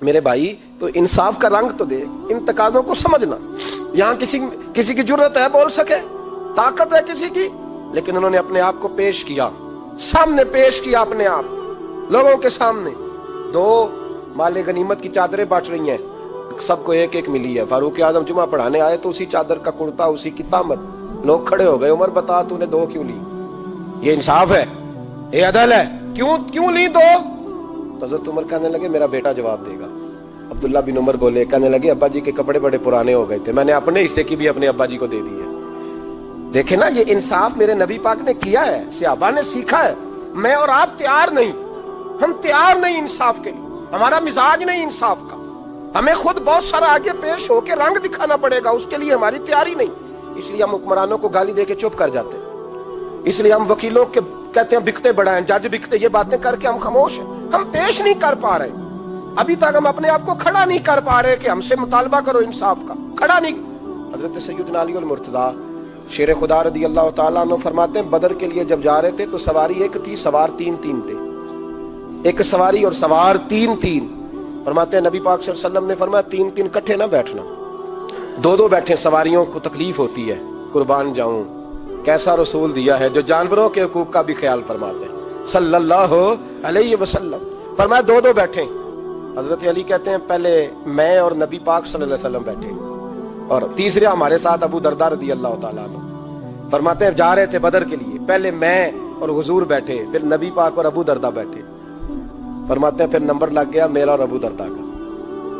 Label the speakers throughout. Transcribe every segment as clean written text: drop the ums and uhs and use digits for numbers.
Speaker 1: میرے بھائی تو انصاف کا رنگ تو دے، ان تقاضوں کو سمجھنا۔ یہاں کسی کی جرت ہے بول سکے، طاقت ہے کسی کی، لیکن انہوں نے اپنے آپ کو پیش کیا، سامنے پیش کیا اپنے آپ لوگوں کے سامنے۔ دو مال غنیمت کی چادریں بانٹ رہی ہیں، سب کو ایک ایک ملی ہے۔ فاروق اعظم جمعہ پڑھانے آئے تو اسی چادر کا کرتا، اسی کی تامت، لوگ کھڑے ہو گئے، عمر بتا تو نے دو کیوں لی؟ یہ انصاف ہے؟ یہ عدل ہے؟ کیوں لی دو؟ تو حضرت عمر کہنے لگے میرا بیٹا جواب دے گا۔ عبداللہ بن عمر بولے، کہنے لگے ابا جی کے کپڑے بڑے پرانے ہو گئے تھے، میں نے اپنے حصے کی بھی اپنے ابا جی کو دے دی ہے۔ دیکھیں نا، یہ انصاف میرے نبی پاک نے کیا ہے، صحابہ نے سیکھا ہے۔ میں اور آپ تیار نہیں، ہم تیار نہیں انصاف کے لیے، ہمارا مزاج نہیں انصاف کا۔ ہمیں خود بہت سارا آگے پیش ہو کے رنگ دکھانا پڑے گا، اس کے لیے ہماری تیاری نہیں۔ اس لیے ہم حکمرانوں کو گالی دے کے چپ کر جاتے ہیں، اس لیے ہم وکیلوں کے کہتے ہیں بکتے بڑھائیں، جج بکتے، یہ باتیں کر کے ہم خاموش ہیں۔ ہم پیش نہیں کر پا رہے، ابھی تک ہم اپنے آپ کو کھڑا نہیں کر پا رہے کہ ہم سے مطالبہ کرو انصاف کا، کھڑا نہیں۔ حضرت سیدنا علی المرتضیٰ شیر خدا رضی اللہ تعالیٰ عنہ فرماتے ہیں بدر کے لیے جب جا رہے تھے تو سواری ایک تھی، سوار تین تھے، ایک سواری اور سوار تین۔ فرماتے ہیں نبی پاک صلی اللہ علیہ وسلم نے فرمایا تین کٹھے نہ بیٹھنا، دو بیٹھیں، سواریوں کو تکلیف ہوتی ہے۔ قربان جاؤں، کیسا رسول دیا ہے جو جانوروں کے حقوق کا بھی خیال فرماتے ہیں صلی اللہ علیہ وسلم۔ فرمایا دو بیٹھیں۔ حضرت علی کہتے ہیں پہلے میں اور نبی پاک صلی اللہ علیہ وسلم بیٹھے، اور تیسرے ہمارے ساتھ ابو درداء رضی اللہ تعالیٰ عنہ۔ فرماتے ہیں جا رہے تھے بدر کے لیے، پہلے میں اور حضور بیٹھے، پھر نبی پاک اور ابو درداء بیٹھے۔ فرماتے ہیں پھر نمبر لگ گیا میرا اور ابو درداء کا،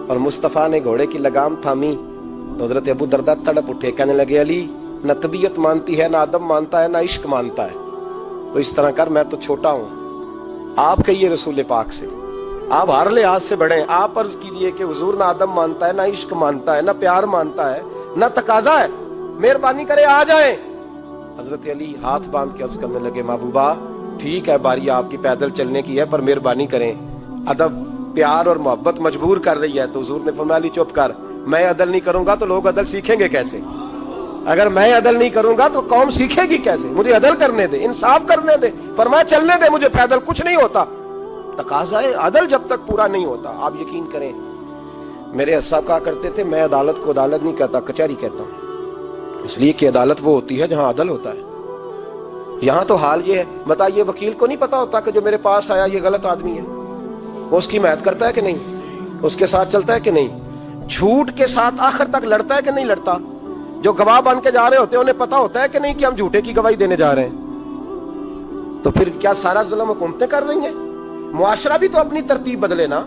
Speaker 1: اور مصطفیٰ نے گھوڑے کی لگام تھامی تو حضرت ابو درداء تڑپ اٹھے، کہنے لگے علی نہ طبیعت مانتی ہے، نہ ادب مانتا ہے، نہ عشق مانتا ہے، تو اس طرح کر، میں تو چھوٹا ہوں، آپ کہیے رسول پاک سے، آپ ہر لحاظ سے بڑھیں، آپ عرض کیجئے کہ حضور نہ ادب مانتا ہے، نہ عشق مانتا ہے، نہ پیار مانتا ہے، نہ تقاضا ہے، مہربانی کرے آ جائیں۔ حضرت علی ہاتھ باندھ کے عرض کرنے لگے محبوبہ ٹھیک ہے، باری آپ کی پیدل چلنے کی ہے، پر مہربانی کریں، ادب پیار اور محبت مجبور کر رہی ہے۔ تو حضور نے فرمایا علی چپ کر، میں عدل نہیں کروں گا تو لوگ عدل سیکھیں گے کیسے؟ اگر میں عدل نہیں کروں گا تو قوم سیکھے گی کیسے؟ مجھے عدل کرنے دے، انصاف کرنے دے۔ فرمایا چلنے دے مجھے، پیدل کچھ نہیں ہوتا، تقاضا عدل جب تک پورا نہیں ہوتا۔ آپ یقین کریں، میرے اساتذہ کہا کرتے تھے میں عدالت کو عدالت نہیں کہتا، کچہری کہتا ہوں، اس لیے کہ عدالت وہ ہوتی ہے جہاں عدل ہوتا ہے۔ یہاں تو حال یہ ہے، بتائیے وکیل کو نہیں پتا ہوتا کہ جو میرے پاس آیا یہ غلط آدمی ہے، وہ اس کی حمایت کرتا ہے کہ نہیں، اس کے ساتھ چلتا ہے کہ نہیں، جھوٹ کے ساتھ آخر تک لڑتا ہے کہ نہیں لڑتا؟ جو گواہ بن کے جا رہے ہوتے ہیں انہیں پتا ہوتا ہے کہ نہیں کہ ہم جھوٹے کی گواہی دینے جا رہے ہیں؟ تو پھر کیا سارا ظلم حکومتیں کر رہی ہیں؟ معاشرہ بھی تو اپنی ترتیب بدلے نا،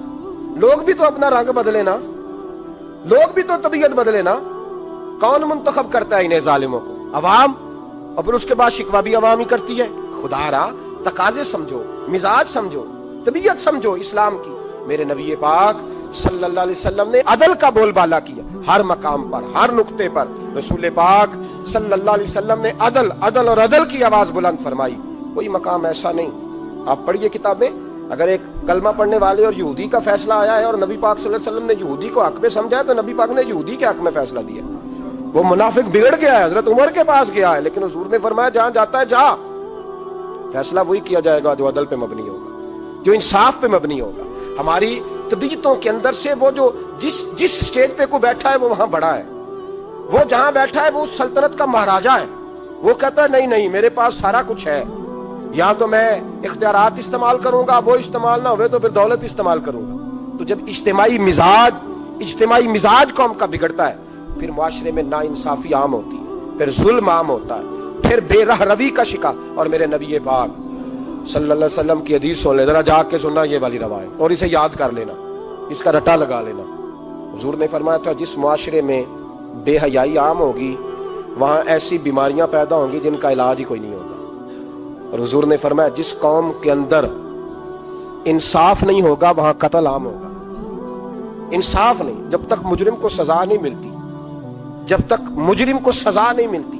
Speaker 1: لوگ بھی تو اپنا رنگ بدلے نا، لوگ بھی تو طبیعت بدلے نا۔ کون منتخب کرتا ہے انہیں ظالموں کو؟ عوام، اور پھر اس کے بعد شکوہ بھی عوام ہی کرتی ہے۔ خدا را تقاضے سمجھو، مزاج سمجھو، طبیعت سمجھو اسلام کی۔ میرے نبی پاک صلی اللہ علیہ وسلم نے عدل کا بول بالا کیا، ہر مقام پر، ہر نقطے پر رسول پاک صلی اللہ علیہ وسلم نے عدل اور عدل کی آواز بلند فرمائی۔ کوئی مقام ایسا نہیں، آپ پڑھیے کتابیں، اگر ایک کلمہ پڑھنے والے اور یہودی کا فیصلہ آیا ہے اور نبی پاک صلی اللہ علیہ وسلم نے یہودی کو حق میں سمجھا ہے تو نبی پاک نے یہودی کے حق میں فیصلہ دیا۔ وہ منافق بگڑ گیا ہے، حضرت عمر کے پاس گیا ہے، لیکن حضور نے فرمایا جہاں جاتا ہے جا، فیصلہ وہی کیا جائے گا جو عدل پہ مبنی ہوگا، جو انصاف پہ مبنی ہوگا۔ ہماری طبیعتوں کے اندر سے وہ جو جس سٹیج پہ کوئی بیٹھا ہے وہ وہاں بڑا ہے، وہ جہاں بیٹھا ہے وہ اس سلطنت کا مہاراجا ہے، وہ کہتا ہے نہیں میرے پاس سارا کچھ ہے، یا تو میں اختیارات استعمال کروں گا، وہ استعمال نہ ہوئے تو پھر دولت استعمال کروں گا۔ تو جب اجتماعی مزاج قوم کا بگڑتا ہے، پھر معاشرے میں ناانصافی عام ہوتی ہے، پھر ظلم عام ہوتا ہے، پھر بے رہ روی کا شکار۔ اور میرے نبی پاک صلی اللہ علیہ وسلم کی حدیث سن لے، ذرا جاگ کے سننا یہ والی روایت، اور اسے یاد کر لینا، اس کا رٹا لگا لینا۔ حضور نے فرمایا تھا جس معاشرے میں بے حیائی عام ہوگی وہاں ایسی بیماریاں پیدا ہوں گی جن کا علاج ہی کوئی نہیں ہوگا۔ اور حضور نے فرمایا جس قوم کے اندر انصاف نہیں ہوگا وہاں قتل عام ہوگا۔ انصاف نہیں، جب تک مجرم کو سزا نہیں ملتی، جب تک مجرم کو سزا نہیں ملتی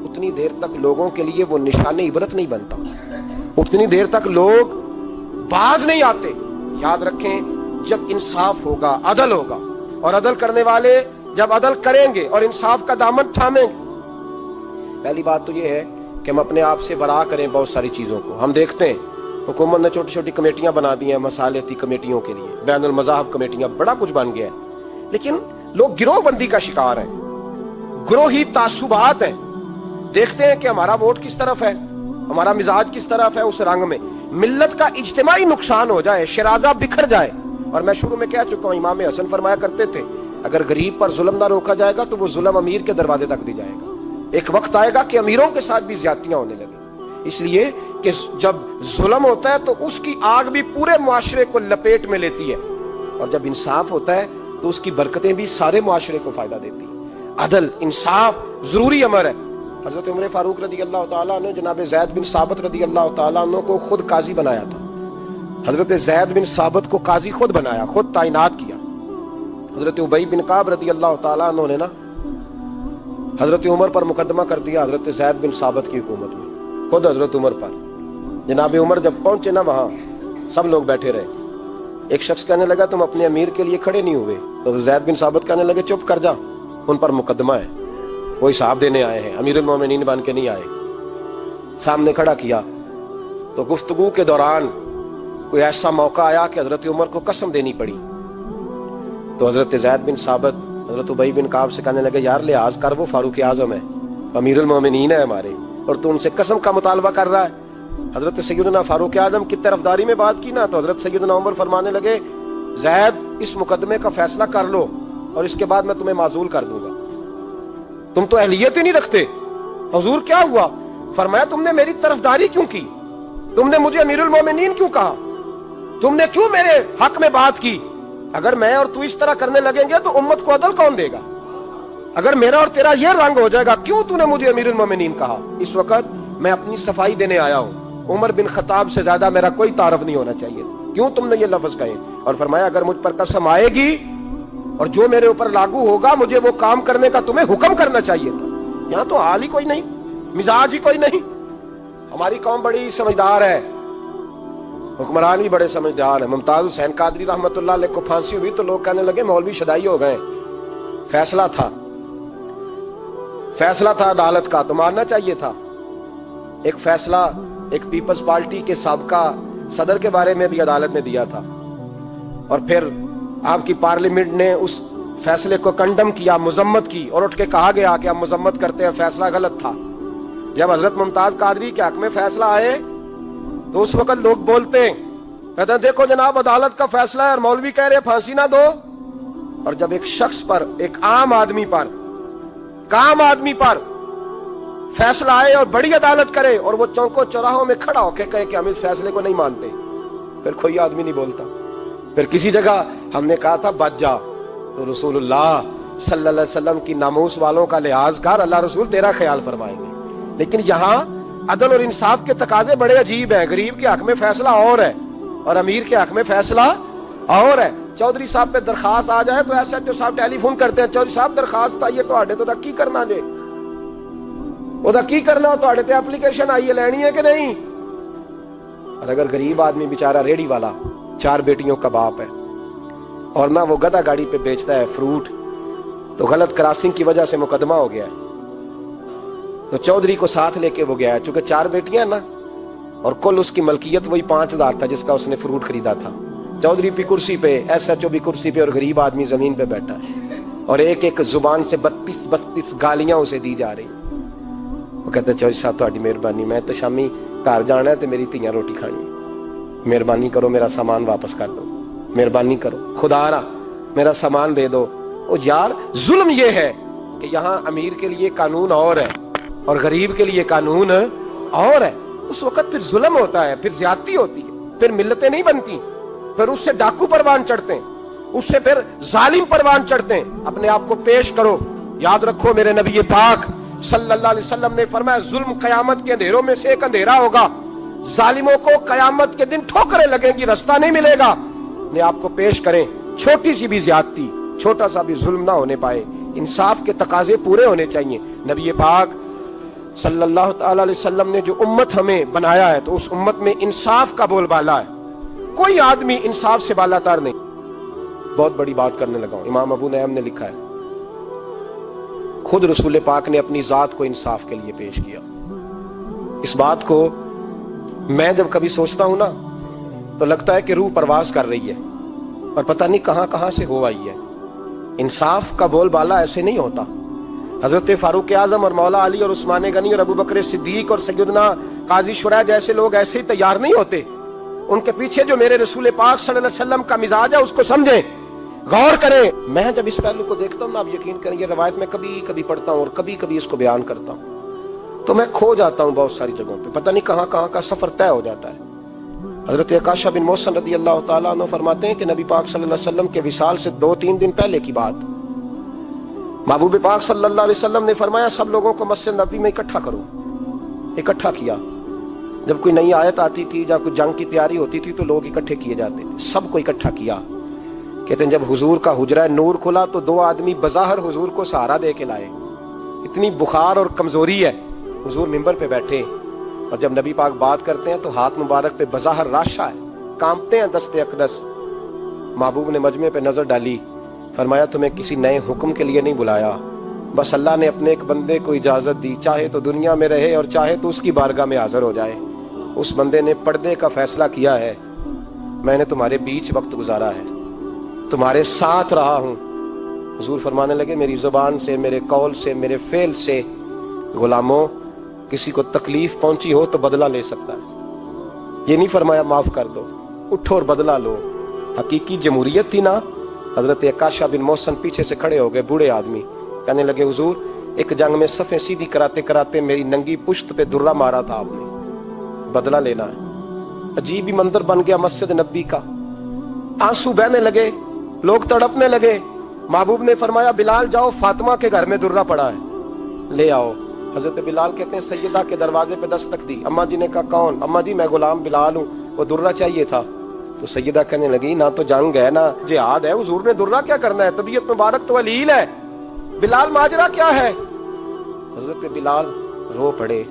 Speaker 1: اتنی دیر تک لوگوں کے لیے وہ نشان عبرت نہیں بنتا، اتنی دیر تک لوگ باز نہیں آتے۔ یاد رکھیں جب انصاف ہوگا، عدل ہوگا، اور عدل کرنے والے جب عدل کریں گے اور انصاف کا دامن تھامیں گے، پہلی بات تو یہ ہے کہ ہم اپنے آپ سے برا کریں بہت ساری چیزوں کو۔ ہم دیکھتے ہیں حکومت نے چھوٹی چھوٹی کمیٹیاں بنا دی ہیں مصالحتی کمیٹیوں کے لیے، بین المذاہب کمیٹیاں، بڑا کچھ بن گیا ہے، لیکن لوگ گروہ بندی کا شکار ہیں، گروہی تعصبات ہیں۔ دیکھتے ہیں کہ ہمارا ووٹ کس طرف ہے، ہمارا مزاج کس طرف ہے، اس رنگ میں ملت کا اجتماعی نقصان ہو جائے، شرازہ بکھر جائے۔ اور میں شروع میں کہہ چکا ہوں، امام حسن فرمایا کرتے تھے اگر غریب پر ظلم نہ روکا جائے گا تو وہ ظلم امیر کے دروازے تک بھی جائے گا۔ ایک وقت آئے گا کہ امیروں کے ساتھ بھی زیادتیاں ہونے لگیں، اس لیے کہ جب ظلم ہوتا ہے تو اس کی آگ بھی پورے معاشرے کو لپیٹ میں لیتی ہے، اور جب انصاف ہوتا ہے تو اس کی برکتیں بھی سارے معاشرے کو فائدہ دیتی ہیں۔ عدل، انصاف ضروری امر ہے۔ حضرت عمر فاروق رضی اللہ تعالیٰ عنہ جناب زید بن ثابت رضی اللہ تعالیٰ عنہ کو خود قاضی بنایا تھا۔ حضرت زید بن ثابت کو قاضی خود بنایا، خود تعینات کیا۔ حضرت ابی بن کعب رضی اللہ تعالیٰ عنہ نے نا حضرت عمر پر مقدمہ کر دیا حضرت زید بن ثابت کی حکومت میں، خود حضرت عمر پر۔ جناب عمر جب پہنچے نا وہاں سب لوگ بیٹھے رہے، ایک شخص کہنے لگا تم اپنے امیر کے لیے کھڑے نہیں ہوئے، تو زید بن ثابت کہنے لگے چپ کر جا، ان پر مقدمہ ہے، وہ حساب دینے آئے ہیں، امیر المومنین بن کے نہیں آئے۔ سامنے کھڑا کیا تو گفتگو کے دوران کوئی ایسا موقع آیا کہ حضرت عمر کو قسم دینی پڑی، تو حضرت زید بن ثابت حضرت ابی بن کعب سے کہنے لگے یار لحاظ کر، وہ فاروق اعظم ہے، امیر المومنین ہے ہمارے، اور تو ان سے قسم کا مطالبہ کر رہا ہے۔ حضرت سیدنا فاروق اعظم کی طرفداری میں بات کی نا، تو حضرت سیدنا عمر فرمانے لگے زید اس مقدمے کا فیصلہ کر لو اور اس کے بعد میں تمہیں معزول کر دوں گا، تم تو اہلیت ہی نہیں رکھتے۔ حضور کیا ہوا؟ فرمایا تم نے میری طرفداری کیوں کی، تم نے مجھے امیر المومنین کیوں کہا، تم نے کیوں میرے حق میں بات کی؟ اگر میں اور تو اس طرح کرنے لگیں گے تو امت کو عدل کون دے گا؟ اگر میرا اور تیرا یہ رنگ ہو جائے گا، کیوں تو نے مجھے امیر المومنین کہا؟ اس وقت میں اپنی صفائی دینے آیا ہوں، عمر بن خطاب سے زیادہ میرا کوئی تعارف نہیں ہونا چاہیے، کیوں تم نے یہ لفظ کہے؟ اور فرمایا اگر مجھ پر قسم آئے گی اور جو میرے اوپر لاگو ہوگا مجھے وہ کام کرنے کا تمہیں حکم کرنا چاہیے تھا۔ یہاں تو حال ہی کوئی نہیں، مزاج ہی کوئی نہیں۔ ہماری قوم بڑی سمجھدار ہے، حکمران بھی بڑے سمجھدار ہیں۔ ممتاز حسین قادری رحمۃ اللہ علیہ کو پھانسی ہوئی تو لوگ کہنے لگے مولوی شدائی ہو گئے، فیصلہ تھا عدالت کا تو ماننا چاہیے تھا۔ ایک فیصلہ ایک پیپلز پارٹی کے سابقہ صدر کے بارے میں بھی عدالت نے دیا تھا، اور پھر آپ کی پارلیمنٹ نے اس فیصلے کو کنڈم کیا، مذمت کی، اور اٹھ کے کہا گیا کہ ہم مذمت کرتے ہیں، فیصلہ غلط تھا۔ جب حضرت ممتاز قادری کے حق میں فیصلہ آئے تو اس وقت لوگ بولتے ہیں، کہتے ہیں دیکھو جناب عدالت کا فیصلہ ہے اور مولوی کہہ رہے پھانسی نہ دو۔ اور جب ایک شخص پر، ایک عام آدمی پر فیصلہ آئے اور بڑی عدالت کرے اور وہ چوکوں چوراہوں میں کھڑا ہو کے کہے کہ ہم اس فیصلے کو نہیں مانتے، پھر کوئی آدمی نہیں بولتا۔ پھر کسی جگہ ہم نے کہا تھا بچ جا، تو رسول اللہ صلی اللہ علیہ وسلم کی ناموس والوں کا لحاظ کر، اللہ رسول تیرا خیال فرمائیں گے۔ لیکن یہاں عدل اور انصاف کے تقاضے بڑے عجیب ہیں، غریب کے حق میں فیصلہ اور ہے اور امیر کے حق میں فیصلہ اور ہے۔ چودھری صاحب پہ درخواست آ جائے تو ایس ایچ او صاحب ٹیلی فون کرتے ہیں، چودھری صاحب درخواست آئی ہے تواڈے تو کی کرنا جے، وہ کی کرنا تواڈے تے اپلیکیشن آئی ہے، لینی ہے کہ نہیں؟ اور اگر غریب آدمی بیچارہ ریڑھی والا 4 بیٹیوں کا باپ ہے اور نہ وہ گدھا گاڑی پہ بیچتا ہے فروٹ، تو غلط کراسنگ کی وجہ سے مقدمہ ہو گیا ہے، تو چودھری کو ساتھ لے کے وہ گیا ہے، چونکہ 4 بیٹیاں نا اور کل اس کی ملکیت وہی 5000 تھا جس کا اس نے فروٹ خریدا تھا۔ چودھری بھی کرسی پہ، ایس ایچ او بھی کرسی پہ، اور غریب آدمی زمین پہ بیٹھا ہے، اور ایک ایک زبان سے 32 گالیاں اسے دی جا رہی۔ وہ کہتا ہے چودھری صاحب تہاڈی مہربانی، میں تو شامی گھر جانا ہے تے میری تیاں روٹی کھانی ہے، مہربانی کرو میرا سامان واپس کر دو، مہربانی کرو خدا را میرا سامان دے دو۔ او یار ظلم یہ ہے کہ یہاں امیر کے لیے قانون اور ہے اور غریب کے لیے قانون اور ہے۔ اس وقت پھر ظلم ہوتا ہے، پھر زیادتی ہوتی ہے، پھر ملتیں نہیں بنتی، پھر اس سے ڈاکو پروان چڑھتے ہیں، اس سے پھر ظالم پروان چڑھتے ہیں۔ اپنے آپ کو پیش کرو، یاد رکھو میرے نبی پاک صلی اللہ علیہ وسلم نے فرمایا ظلم قیامت کے اندھیروں میں سے ایک اندھیرا ہوگا، ظالموں کو قیامت کے دن ٹھوکریں لگیں گی، رستہ نہیں ملے گا۔ اپنے آپ کو پیش کریں، چھوٹی سی بھی زیادتی، چھوٹا سا بھی ظلم نہ ہونے پائے، انصاف کے تقاضے پورے ہونے چاہیے۔ نبی پاک صلی اللہ تعالی علیہ وسلم نے جو امت ہمیں بنایا ہے تو اس امت میں انصاف کا بول بالا ہے، کوئی آدمی انصاف سے بالا تر نہیں۔ بہت بڑی بات کرنے لگا ہوں، امام ابو نعیم نے لکھا ہے خود رسول پاک نے اپنی ذات کو انصاف کے لیے پیش کیا۔ اس بات کو میں جب کبھی سوچتا ہوں نا تو لگتا ہے کہ روح پرواز کر رہی ہے اور پتہ نہیں کہاں کہاں سے ہو آئی ہے۔ انصاف کا بول بالا ایسے نہیں ہوتا۔ حضرت فاروق اعظم اور مولا علی اور عثمان غنی اور ابو بکر صدیق اور سیدنا قاضی شریح جیسے لوگ ایسے ہی تیار نہیں ہوتے۔ ان کے پیچھے جو میرے رسول پاک صلی اللہ علیہ وسلم کا مزاج ہے اس کو سمجھیں، غور کریں۔ میں جب اس پہلو کو دیکھتا ہوں نا، آپ یقین کریں یہ روایت میں کبھی کبھی پڑھتا ہوں اور کبھی کبھی اس کو بیان کرتا ہوں تو میں کھو جاتا ہوں بہت ساری جگہوں پہ، پتہ نہیں کہاں کہاں کا سفر طے ہو جاتا ہے۔ حضرت عکاشہ بن محصن رضی اللہ تعالیٰ عنہ فرماتے ہیں کہ نبی پاک صلی اللہ علیہ وسلم کے وصال سے 2-3 دن پہلے کی بات، محبوب پاک صلی اللہ علیہ وسلم نے فرمایا سب لوگوں کو مسجد نبوی میں اکٹھا کرو۔ اکٹھا کیا۔ جب کوئی نئی آیت آتی تھی یا کوئی جنگ کی تیاری ہوتی تھی تو لوگ اکٹھے کیے جاتے تھے، سب کو اکٹھا کیا۔ کہتے ہیں جب حضور کا حجرہ نور کھلا تو 2 آدمی بظاہر حضور کو سہارا دے کے لائے، اتنی بخار اور کمزوری ہے۔ حضور منبر پہ بیٹھے اور جب نبی پاک بات کرتے ہیں تو ہاتھ مبارک پہ بظاہر راشا ہے، کانپتے ہیں دست اقدس۔ محبوب نے مجمع پہ نظر ڈالی، فرمایا تمہیں کسی نئے حکم کے لیے نہیں بلایا، بس اللہ نے اپنے ایک بندے کو اجازت دی، چاہے تو دنیا میں رہے اور چاہے تو اس کی بارگاہ میں حاضر ہو جائے۔ اس بندے نے پردے کا فیصلہ کیا ہے، میں نے تمہارے بیچ وقت گزارا ہے، تمہارے ساتھ رہا ہوں۔ حضور فرمانے لگے میری زبان سے، میرے قول سے، میرے فعل سے غلاموں کسی کو تکلیف پہنچی ہو تو بدلہ لے سکتا ہے، یہ نہیں فرمایا معاف کر دو، اٹھو اور بدلہ لو۔ حقیقی جمہوریت تھی نا۔ حضرت عکاشہ بن محصن پیچھے سے کھڑے ہو گئے، بوڑھے آدمی، کہنے لگے حضور ایک جنگ میں صفیں سیدھی کراتے کراتے میری ننگی پشت پہ درہ مارا تھا آپ نے، بدلہ لینا ہے۔ عجیب ہی منظر بن گیا مسجد نبی کا، آنسو بہنے لگے، لوگ تڑپنے لگے۔ محبوب نے فرمایا بلال جاؤ، فاطمہ کے گھر میں درہ پڑا ہے، لے آؤ۔ حضرت بلال کہتے ہیں سیدہ کے دروازے پہ دستک دی، اماں جی نے کہا کون؟ اماں جی میں غلام بلال ہوں، وہ درہ چاہیے تھا۔ تو سیدہ کہنے لگی نہ تو جنگ ہے نہ جہاد ہے، حضور نے درہ کیا کرنا ہے، طبیعت مبارک تو علیل ہے، بلال ماجرا کیا ہے؟ حضرت بلال رو پڑے،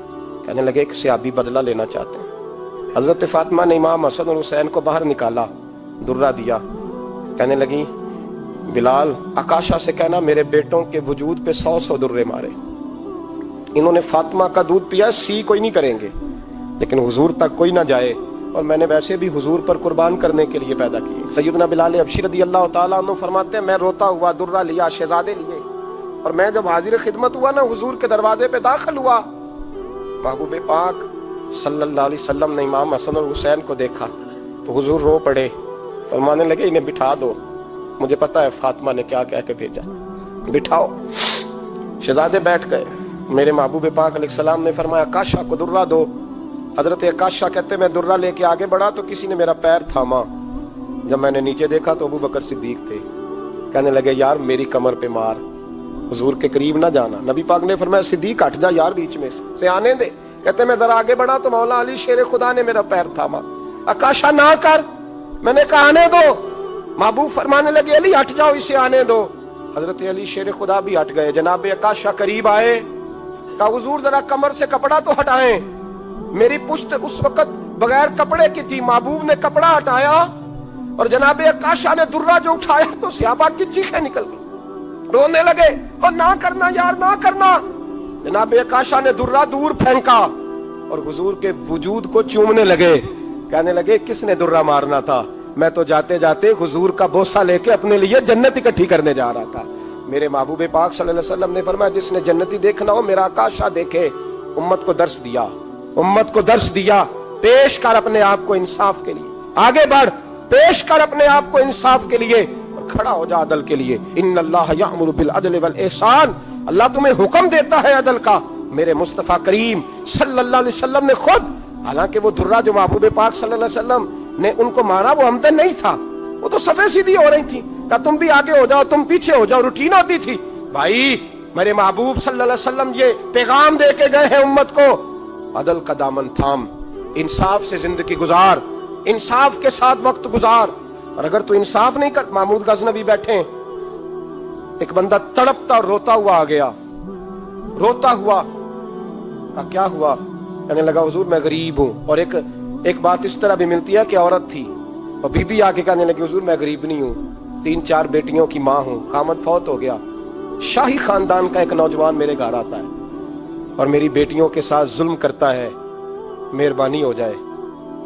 Speaker 1: کہنے لگے ایک صحابی بدلہ لینا چاہتے ہیں۔ حضرت فاطمہ نے امام حسن اور حسین کو باہر نکالا، درہ دیا، کہنے لگی بلال عکاشہ سے کہنا میرے بیٹوں کے وجود پہ 100 درے مارے، انہوں نے فاطمہ کا دودھ پیا، سی کوئی نہیں کریں گے لیکن حضور تک کوئی نہ جائے، اور میں نے ویسے بھی حضور پر قربان کرنے کے لیے پیدا کیے۔ سیدنا بلال حبشی رضی اللہ تعالیٰ عنہ فرماتے ہیں میں روتا ہوا درہ لیا، شہزادے لیے، اور میں جب حاضر خدمت ہوا نا حضور کے دروازے پہ داخل ہوا، محبوب پاک صلی اللہ علیہ وسلم نے امام حسن اور حسین کو دیکھا تو حضور رو پڑے، فرمانے لگے انہیں بٹھا دو، مجھے پتا ہے فاطمہ نے کیا کہہ کے بھیجا، بٹھاؤ۔ شہزادے بیٹھ گئے، میرے محبوب پاک علیہ السلام نے فرمایا عکاشہ کو درہ دو۔ حضرت عکاشہ کہتے میں درہ لے کے آگے بڑھا تو کسی نے میرا پیر تھاما، جب میں نے نیچے دیکھا تو ابو بکر صدیق تھے، کہنے لگے یار میری کمر پہ مار، حضور کے قریب نہ جانا۔ نبی پاک نے فرمایا صدیق ہٹ جا یار بیچ میں سے آنے دے۔ کہتے میں ذرا آگے بڑھا تو مولا علی شیر خدا نے میرا پیر تھاما، عکاشہ نہ کر، میں نے کہا آنے دو۔ محبوب فرمانے لگے علی ہٹ جاؤ اسے آنے دو۔ حضرت علی شیر خدا بھی ہٹ گئے، جناب عکاشہ قریب آئے، کہا حضور ذرا کمر سے کپڑا تو ہٹائیں، میری پشت اس وقت بغیر کپڑے کی تھی۔ محبوب نے کپڑا ہٹایا اور جناب عکاشہ نے درہ جو اٹھایا تو صحابہ کی چیخیں نکل گئی، رونے لگے اور نہ کرنا یار نہ کرنا۔ جناب عکاشہ نے درہ دور پھینکا اور حضور کے وجود کو چومنے لگے، کہنے لگے کس نے درہ مارنا تھا، میں تو جاتے جاتے حضور کا بوسہ لے کے اپنے لیے جنت اکٹھی کرنے جا رہا تھا۔ میرے محبوب پاک صلی اللہ علیہ وسلم نے فرمایا جس نے جنتی دیکھنا ہو میرا عکاشہ دیکھے۔ امت کو درس دیا، امت کو درس دیا، پیش کر اپنے آپ کو انصاف کے لیے، آگے بڑھ، پیش کر اپنے آپ کو انصاف کے لیے اور کھڑا ہو جا عدل کے لیے۔ ان اللہ یأمر بالعدل والاحسان، اللہ تمہیں حکم دیتا ہے عدل کا۔ میرے مصطفیٰ کریم صلی اللہ علیہ وسلم نے خود، حالانکہ وہ درہ جو محبوب پاک صلی اللہ علیہ وسلم نے ان کو مارا وہ عمدن نہیں تھا، وہ تو صفیں سیدھی ہو رہی تھی، کہا تم بھی آگے ہو جاؤ تم پیچھے ہو جاؤ، روٹین ہوتی تھی۔ بھائی میرے محبوب صلی اللہ علیہ وسلم یہ پیغام دے کے گئے ہیں امت کو، عدل کا دامن تھام، انصاف سے زندگی گزار، انصاف کے ساتھ وقت گزار۔ اور اگر تو انصاف نہیں کر، محمود غزنوی بیٹھے، ایک بندہ تڑپتا اور روتا ہوا آ گیا، روتا ہوا، کہا کیا ہوا؟ کہنے لگا حضور میں غریب ہوں۔ اور ایک بات اس طرح بھی ملتی ہے کہ عورت تھی اور بی بی آ کے کہنے لگی حضور میں غریب نہیں ہوں، 3-4 بیٹیوں کی ماں ہوں، خامد فوت ہو گیا، شاہی خاندان کا ایک نوجوان میرے گھر آتا ہے اور میری بیٹیوں کے ساتھ ظلم کرتا ہے، مہربانی ہو جائے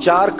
Speaker 1: 4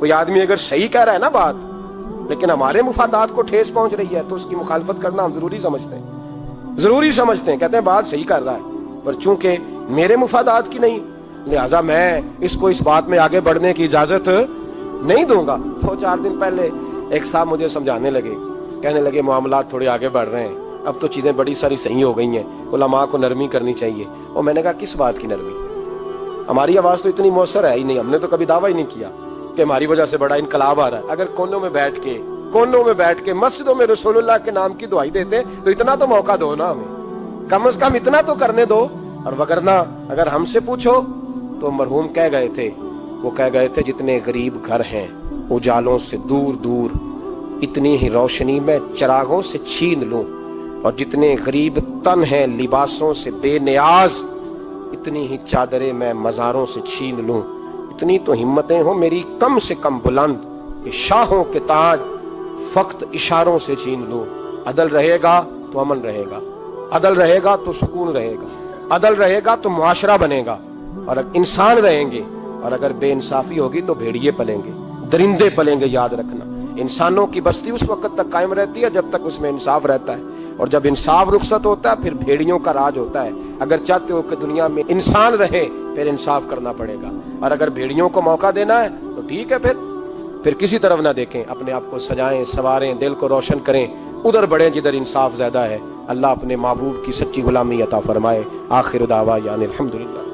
Speaker 1: کوئی آدمی اگر صحیح کہہ رہا ہے نا بات، لیکن ہمارے مفادات کو ٹھیس پہنچ رہی ہے، تو اس کی مخالفت کرنا ہم ضروری سمجھتے ہیں، کہتے ہیں بات صحیح کر رہا ہے، پر چونکہ میرے مفادات کی نہیں، لہذا میں اس کو اس بات میں آگے بڑھنے کی اجازت نہیں دوں گا۔ 2-4 دن پہلے ایک صاحب مجھے سمجھانے لگے، کہنے لگے معاملات تھوڑے آگے بڑھ رہے ہیں، اب تو چیزیں بڑی ساری صحیح ہو گئی ہیں، علماء کو نرمی کرنی چاہیے۔ اور میں نے کہا کس بات کی نرمی؟ ہماری آواز تو اتنی مؤثر ہے ہی نہیں، ہم نے تو کبھی دعویٰ ہی نہیں کیا کہ ہماری وجہ سے بڑا انقلاب آ رہا ہے۔ اگر کونوں میں بیٹھ کے مسجدوں میں رسول اللہ کے نام کی دعائی دیتے تو اتنا تو موقع دو نا ہمیں، کم از کم اتنا تو کرنے دو۔ اور وگرنہ اگر ہم سے پوچھو تو مرحوم کہہ گئے تھے جتنے غریب گھر ہیں اجالوں سے دور دور، اتنی ہی روشنی میں چراغوں سے چھین لوں، اور جتنے غریب تن ہیں لباسوں سے بے نیاز، اتنی ہی چادریں میں مزاروں سے چھین لوں۔ اتنی تو ہمتیں ہوں میری کم سے کم بلند کہ شاہوں کے تاج فقط اشاروں سے چھین لوں۔ عدل رہے گا تو امن رہے گا، عدل رہے گا تو سکون رہے گا، عدل رہے گا تو معاشرہ بنے گا، اور انسان رہیں گے۔ اور اگر بے انصافی ہوگی تو بھیڑیے پلیں گے، درندے پلیں گے، یاد رکھنا۔ انسانوں کی بستی اس وقت تک قائم رہتی ہے جب تک اس میں انصاف رہتا ہے، اور جب انصاف رخصت ہوتا ہے پھر بھیڑیوں کا راج ہوتا ہے۔ اگر چاہتے ہو کہ دنیا میں انسان رہے پھر انصاف کرنا پڑے گا، اور اگر بھیڑیوں کو موقع دینا ہے تو ٹھیک ہے، پھر کسی طرف نہ دیکھیں، اپنے آپ کو سجائیں، سنواریں، دل کو روشن کریں، ادھر بڑھیں جدھر انصاف زیادہ ہے۔ اللہ اپنے محبوب کی سچی غلامی عطا فرمائے۔ آخر دعوانا الحمدللہ۔